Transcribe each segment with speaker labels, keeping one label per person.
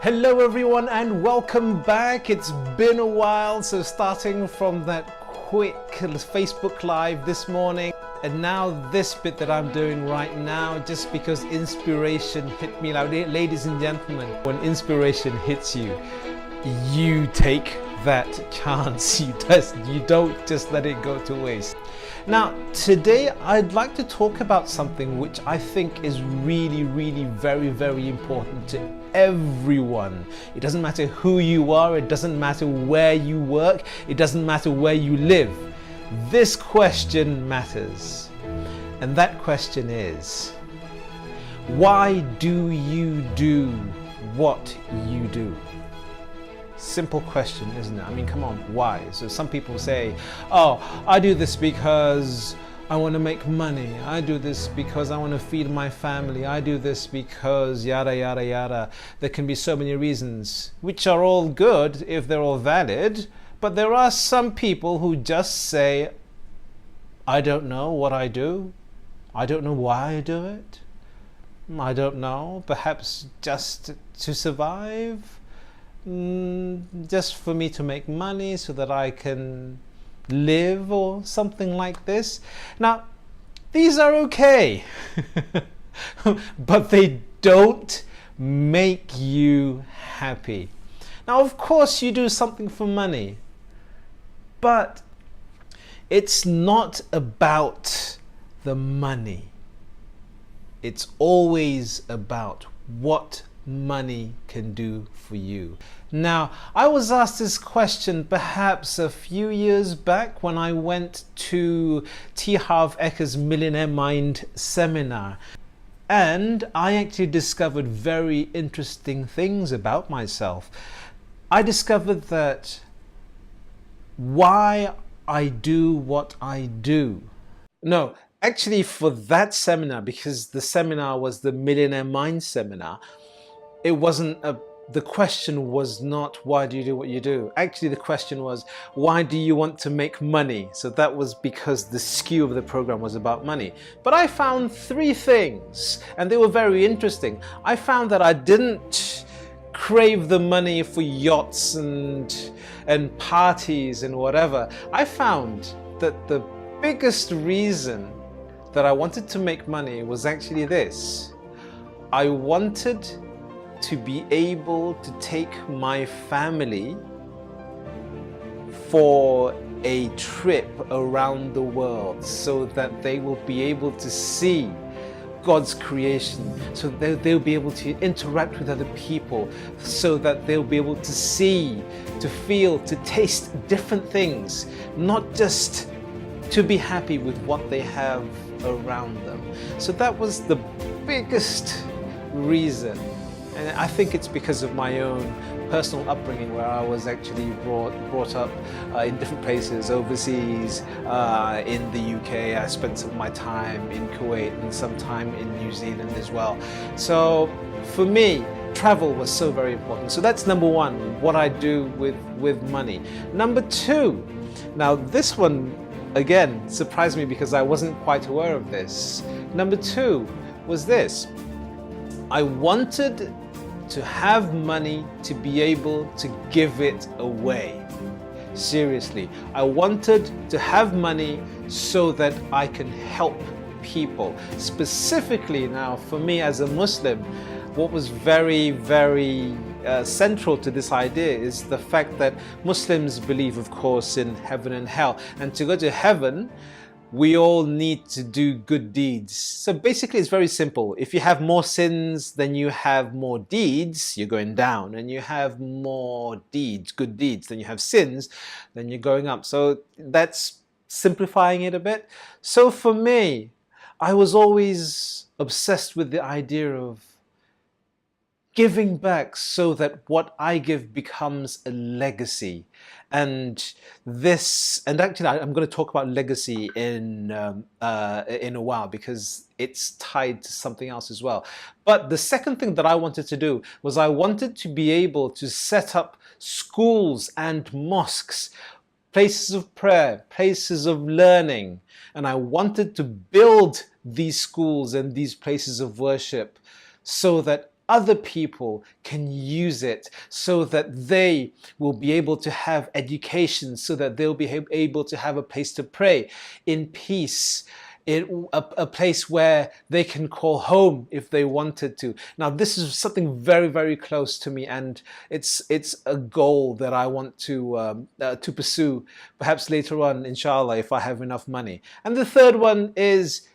Speaker 1: Hello everyone and welcome back. It's been a while, so starting from that quick Facebook Live this morning and now this bit that I'm doing right now, just because inspiration hit me. Like, ladies and gentlemen, when inspiration hits you, you take that chance. You don't just let it go to waste. Now, today I'd like to talk about something which I think is really, very important to everyone. It doesn't matter who you are, it doesn't matter where you work, it doesn't matter where you live. This question matters. And that question is, why do you do what you do? Simple question, isn't it? I mean, come on, why? So some people say, oh, I do this because I want to make money. I do this because I want to feed my family. I do this because yada, yada, yada. There can be so many reasons, which are all good if they're all valid. But there are some people who just say, I don't know what I do. I don't know why I do it. I don't know, perhaps just to survive. Just for me to make money so that I can live or something like this. Now, these are okay, but they don't make you happy. Now, of course, you do something for money, but it's not about the money. It's always about what money can do for you. Now, I was asked this question perhaps a few years back when I went to T. Harv Ekker's Millionaire Mind seminar, and I actually discovered very interesting things about myself. I discovered that why I do what I do. No, actually for that seminar, because the seminar was the Millionaire Mind seminar, it wasn't the question was not why do you do what you do. Actually, the question was, why do you want to make money? So that was because the skew of the program was about money. But I found three things, and they were very interesting. I found that I didn't crave the money for yachts and parties and whatever. I found that the biggest reason that I wanted to make money was actually this. I wanted to be able to take my family for a trip around the world so that they will be able to see God's creation, so they'll be able to interact with other people, so that they'll be able to see, to feel, to taste different things, not just to be happy with what they have around them. So that was the biggest reason. And I think it's because of my own personal upbringing, where I was actually brought up in different places, overseas, in the UK. I spent some of my time in Kuwait and some time in New Zealand as well. So for me, travel was so very important. So that's number one, what I do with money. Number two, now this one, again, surprised me because I wasn't quite aware of this. Number two was this. I wanted to have money to be able to give it away. Seriously, I wanted to have money so that I can help people. Specifically now, for me as a Muslim, what was very central to this idea is the fact that Muslims believe, of course, in heaven and hell. And to go to heaven, we all need to do good deeds. So basically it's very simple. If you have more sins than you have more deeds, you're going down. And you have more deeds, good deeds, than you have sins, then you're going up. So that's simplifying it a bit. So for me, I was always obsessed with the idea of giving back so that what I give becomes a legacy. And actually I'm going to talk about legacy in a while, because it's tied to something else as well. But the second thing that I wanted to do was I wanted to be able to set up schools and mosques, places of prayer, places of learning. And I wanted to build these schools and these places of worship so that other people can use it so that they will be able to have education, so that they'll be able to have a place to pray in peace, in a place where they can call home if they wanted to. Now, this is something very, very close to me, and it's a goal that I want to pursue, perhaps later on, inshallah, if I have enough money. And the third one is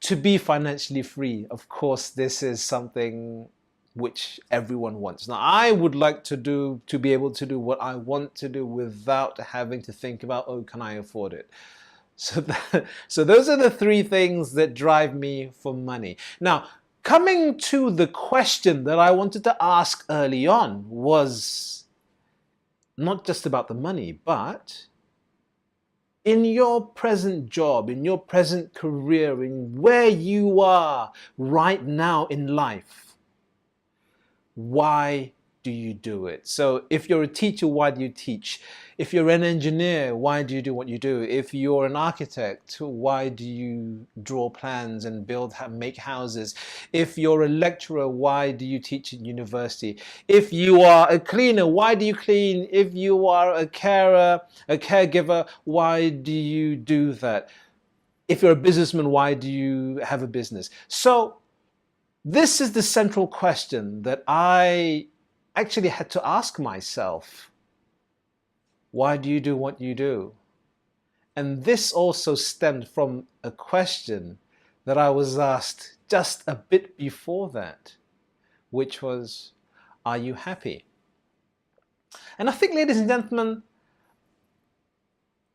Speaker 1: to be financially free. Of course, this is something which everyone wants. Now, I would like to be able to do what I want to do without having to think about, oh, can I afford it? So those are the three things that drive me for money. Now, coming to the question that I wanted to ask early on was not just about the money, but in your present job, in your present career, in where you are right now in life, why do you do it? So if you're a teacher, why do you teach? If you're an engineer, why do you do what you do? If you're an architect, why do you draw plans and make houses? If you're a lecturer, why do you teach in university? If you are a cleaner, why do you clean? If you are a carer, a caregiver, why do you do that? If you're a businessman, why do you have a business? So this is the central question that I actually had to ask myself. Why do you do what you do? And this also stemmed from a question that I was asked just a bit before that, which was, are you happy? And I think, ladies and gentlemen,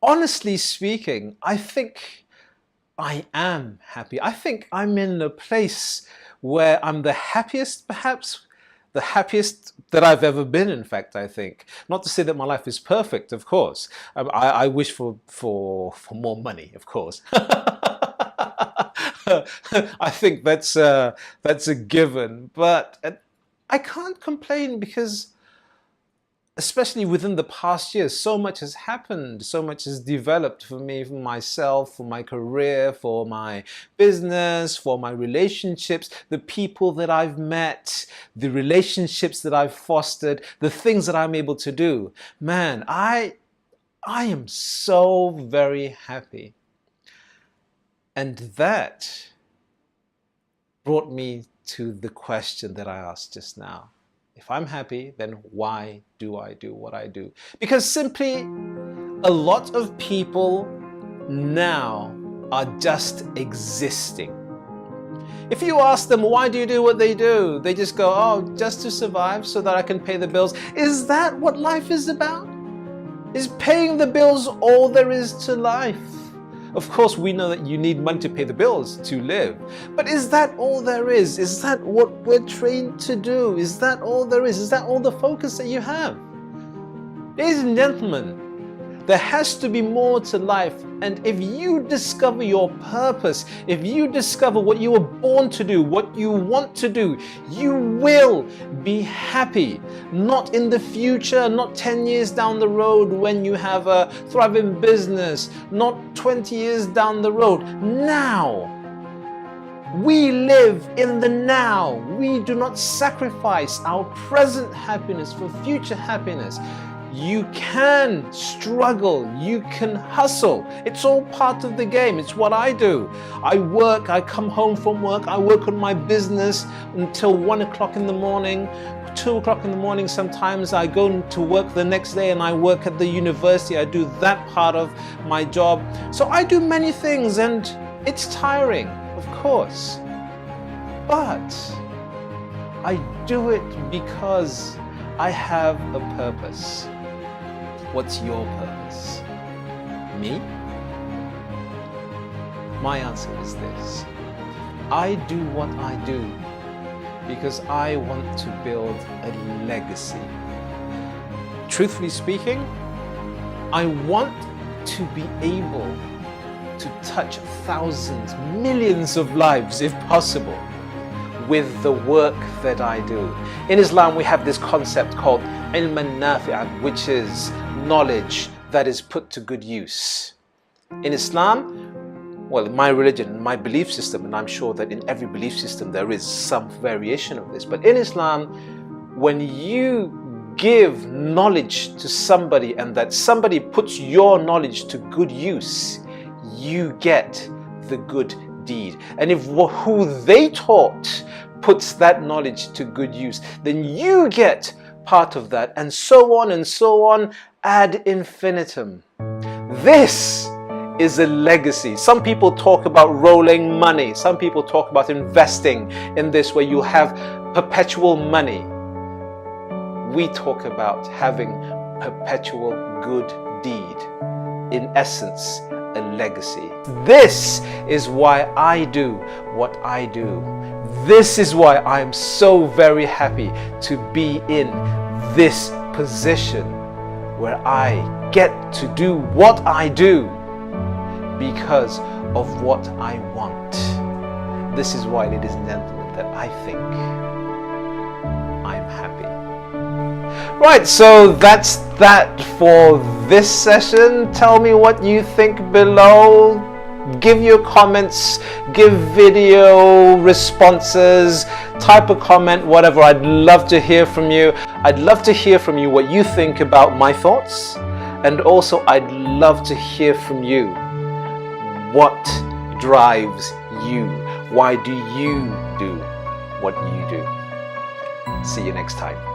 Speaker 1: honestly speaking, I think I am happy. I think I'm in a place where I'm the happiest, perhaps, the happiest that I've ever been, in fact, I think. Not to say that my life is perfect, of course. I wish for more money, of course. I think that's a given. But I can't complain because, especially within the past year, so much has happened, so much has developed for me, for myself, for my career, for my business, for my relationships, the people that I've met, the relationships that I've fostered, the things that I'm able to do. Man, I am so very happy. And that brought me to the question that I asked just now. If I'm happy, then why do I do what I do? Because simply, a lot of people now are just existing. If you ask them, why do you do what they do? They just go, oh, just to survive so that I can pay the bills. Is that what life is about? Is paying the bills all there is to life? Of course, we know that you need money to pay the bills to live. But is that all there is? Is that what we're trained to do? Is that all there is? Is that all the focus that you have? Ladies and gentlemen, there has to be more to life. And if you discover your purpose, if you discover what you were born to do, what you want to do, you will be happy. Not in the future, not 10 years down the road when you have a thriving business, not 20 years down the road. Now. We live in the now. We do not sacrifice our present happiness for future happiness. You can struggle, you can hustle. It's all part of the game. It's what I do. I work, I come home from work, I work on my business until 1 o'clock in the morning, 2 o'clock in the morning. Sometimes I go to work the next day and I work at the university. I do that part of my job. So I do many things and it's tiring, of course. But I do it because I have a purpose. What's your purpose? Me? My answer is this. I do what I do because I want to build a legacy. Truthfully speaking, I want to be able to touch thousands, millions of lives, if possible, with the work that I do. In Islam, we have this concept called ilman nafi'an, which is knowledge that is put to good use. In Islam, well, in my religion, my belief system, and I'm sure that in every belief system there is some variation of this, but in Islam, when you give knowledge to somebody and that somebody puts your knowledge to good use, you get the good deed. And if who they taught puts that knowledge to good use, then you get part of that, and so on ad infinitum. This is a legacy. Some people talk about rolling money. Some people talk about investing in this where you have perpetual money. We talk about having perpetual good deed. In essence, a legacy. This is why I do what I do. This is why I am so very happy to be in this position where I get to do what I do because of what I want. This is why, ladies and gentlemen, that I think I'm happy. Right, so that's that for this session. Tell me what you think below. Give your comments, give video responses, type a comment, whatever. I'd love to hear from you. I'd love to hear from you what you think about my thoughts, and also I'd love to hear from you. What drives you? Why do you do what you do? See you next time.